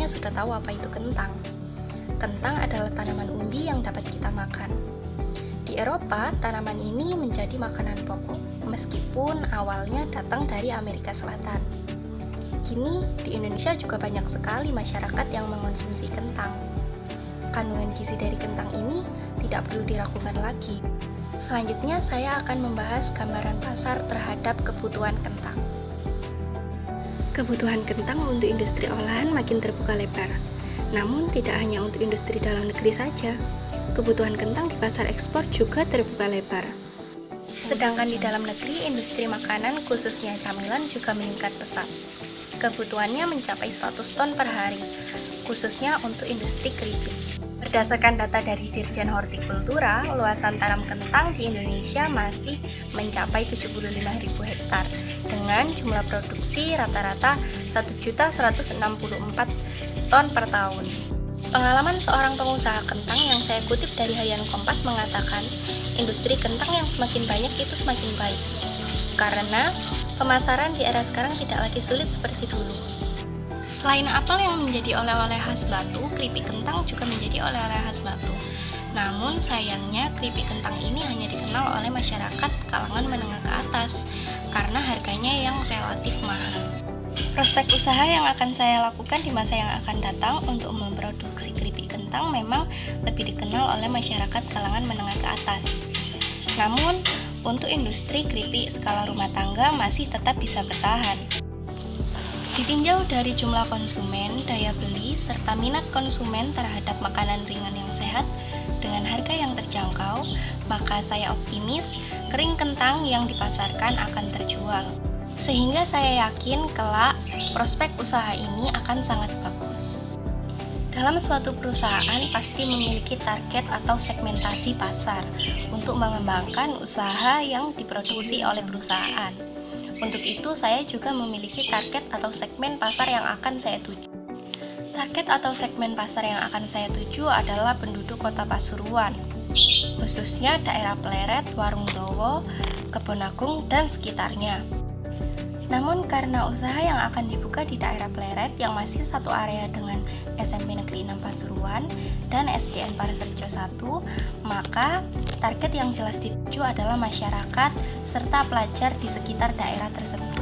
sudah tahu apa itu kentang. Kentang adalah tanaman umbi yang dapat kita makan. Di Eropa, tanaman ini menjadi makanan pokok, meskipun awalnya datang dari Amerika Selatan. Kini, di Indonesia juga banyak sekali masyarakat yang mengonsumsi kentang. Kandungan gizi dari kentang ini tidak perlu diragukan lagi. Selanjutnya, saya akan membahas gambaran pasar terhadap kebutuhan kentang. Kebutuhan kentang untuk industri olahan makin terbuka lebar. Namun, tidak hanya untuk industri dalam negeri saja. Kebutuhan kentang di pasar ekspor juga terbuka lebar. Sedangkan di dalam negeri, industri makanan khususnya camilan juga meningkat pesat. Kebutuhannya mencapai 100 ton per hari, khususnya untuk industri keripik. Berdasarkan data dari Dirjen Hortikultura, luasan tanam kentang di Indonesia masih mencapai 75.000 hektar dengan jumlah produksi rata-rata 1.164 ton per tahun. Pengalaman seorang pengusaha kentang yang saya kutip dari Harian Kompas mengatakan, industri kentang yang semakin banyak itu semakin baik. Karena pemasaran di era sekarang tidak lagi sulit seperti dulu. Selain apel yang menjadi oleh-oleh khas Batu, keripik kentang juga menjadi oleh-oleh khas Batu. Namun sayangnya keripik kentang ini hanya dikenal oleh masyarakat kalangan menengah ke atas karena harganya yang relatif mahal. Prospek usaha yang akan saya lakukan di masa yang akan datang untuk memproduksi keripik kentang memang lebih dikenal oleh masyarakat kalangan menengah ke atas. Namun, untuk industri keripik skala rumah tangga masih tetap bisa bertahan. Ditinjau dari jumlah konsumen, daya beli, serta minat konsumen terhadap makanan ringan yang sehat dengan harga yang terjangkau, maka saya optimis kering kentang yang dipasarkan akan terjual. Sehingga saya yakin kelak prospek usaha ini akan sangat bagus. Dalam suatu perusahaan pasti memiliki target atau segmentasi pasar untuk mengembangkan usaha yang diproduksi oleh perusahaan. Untuk itu, saya juga memiliki target atau segmen pasar yang akan saya tuju. Target atau segmen pasar yang akan saya tuju adalah penduduk kota Pasuruan, khususnya daerah Pleret, Warung Dowo, Kebonagung, dan sekitarnya. Namun karena usaha yang akan dibuka di daerah Pleret yang masih satu area dengan SMP Negeri 6 Pasuruan dan SDN Parasrejo 1, maka target yang jelas dituju adalah masyarakat serta pelajar di sekitar daerah tersebut.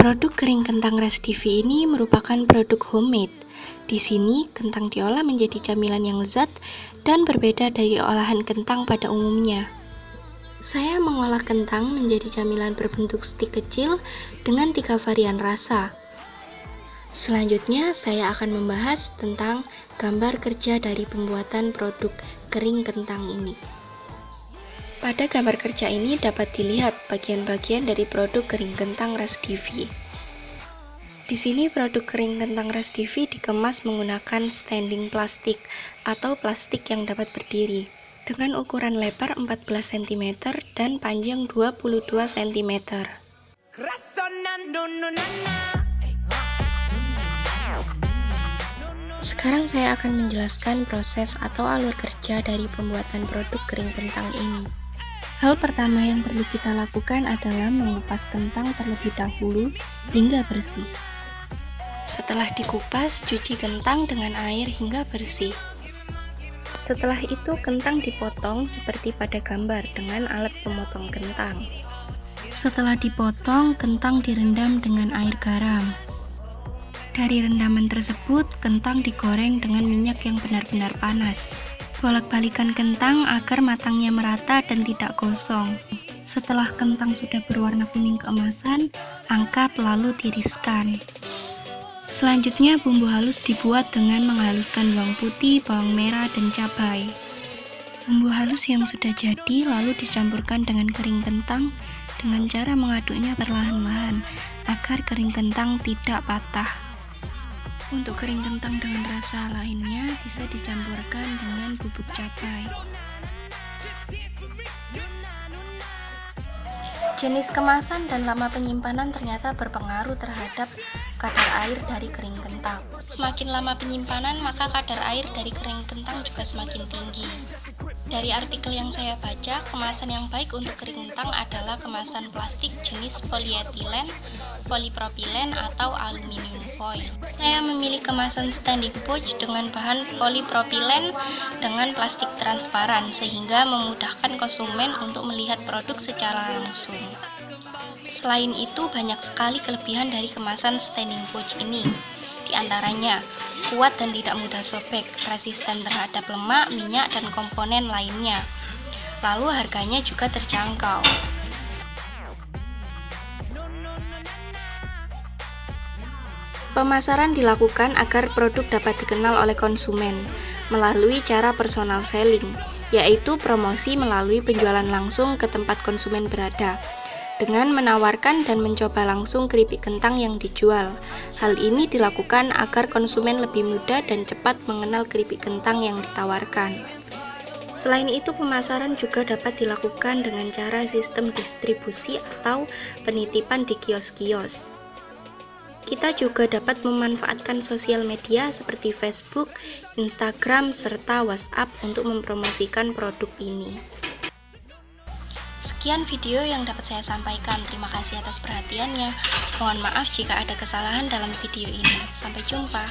Produk kering kentang Restivi ini merupakan produk homemade. Di sini, kentang diolah menjadi camilan yang lezat dan berbeda dari olahan kentang pada umumnya. Saya mengolah kentang menjadi camilan berbentuk stik kecil dengan 3 varian rasa. Selanjutnya, saya akan membahas tentang gambar kerja dari pembuatan produk kering kentang ini. Pada gambar kerja ini dapat dilihat bagian-bagian dari produk kering kentang Restivi. Di sini produk kering kentang Restivi dikemas menggunakan standing plastik atau plastik yang dapat berdiri dengan ukuran lebar 14 cm dan panjang 22 cm. Sekarang saya akan menjelaskan proses atau alur kerja dari pembuatan produk kering kentang ini. Hal pertama yang perlu kita lakukan adalah mengupas kentang terlebih dahulu hingga bersih. Setelah dikupas, cuci kentang dengan air hingga bersih. Setelah itu, kentang dipotong seperti pada gambar dengan alat pemotong kentang. Setelah dipotong, kentang direndam dengan air garam. Dari rendaman tersebut, kentang digoreng dengan minyak yang benar-benar panas. Bolak-balikan kentang agar matangnya merata dan tidak gosong. Setelah kentang sudah berwarna kuning keemasan, angkat lalu tiriskan. Selanjutnya, bumbu halus dibuat dengan menghaluskan bawang putih, bawang merah, dan cabai. Bumbu halus yang sudah jadi lalu dicampurkan dengan kering kentang dengan cara mengaduknya perlahan-lahan agar kering kentang tidak patah. Untuk kering kentang dengan rasa lainnya bisa dicampurkan dengan bubuk cabai. Jenis kemasan dan lama penyimpanan ternyata berpengaruh terhadap kadar air dari kering kentang. Semakin lama penyimpanan, maka kadar air dari kering kentang juga semakin tinggi. Dari artikel yang saya baca, kemasan yang baik untuk kering kentang adalah kemasan plastik jenis polyethylene, polypropylen, atau aluminium foil. Saya memilih kemasan standing pouch dengan bahan polypropylen dengan plastik transparan sehingga memudahkan konsumen untuk melihat produk secara langsung. Selain itu, banyak sekali kelebihan dari kemasan standing pouch ini. Di antaranya, kuat dan tidak mudah sobek, resisten terhadap lemak, minyak, dan komponen lainnya. Lalu harganya juga terjangkau. Pemasaran dilakukan agar produk dapat dikenal oleh konsumen melalui cara personal selling, yaitu promosi melalui penjualan langsung ke tempat konsumen berada, dengan menawarkan dan mencoba langsung keripik kentang yang dijual. Hal ini dilakukan agar konsumen lebih mudah dan cepat mengenal keripik kentang yang ditawarkan. Selain itu, pemasaran juga dapat dilakukan dengan cara sistem distribusi atau penitipan di kios-kios. Kita juga dapat memanfaatkan sosial media seperti Facebook, Instagram, serta WhatsApp untuk mempromosikan produk ini. Sekian video yang dapat saya sampaikan. Terima kasih atas perhatiannya. Mohon maaf jika ada kesalahan dalam video ini. Sampai jumpa.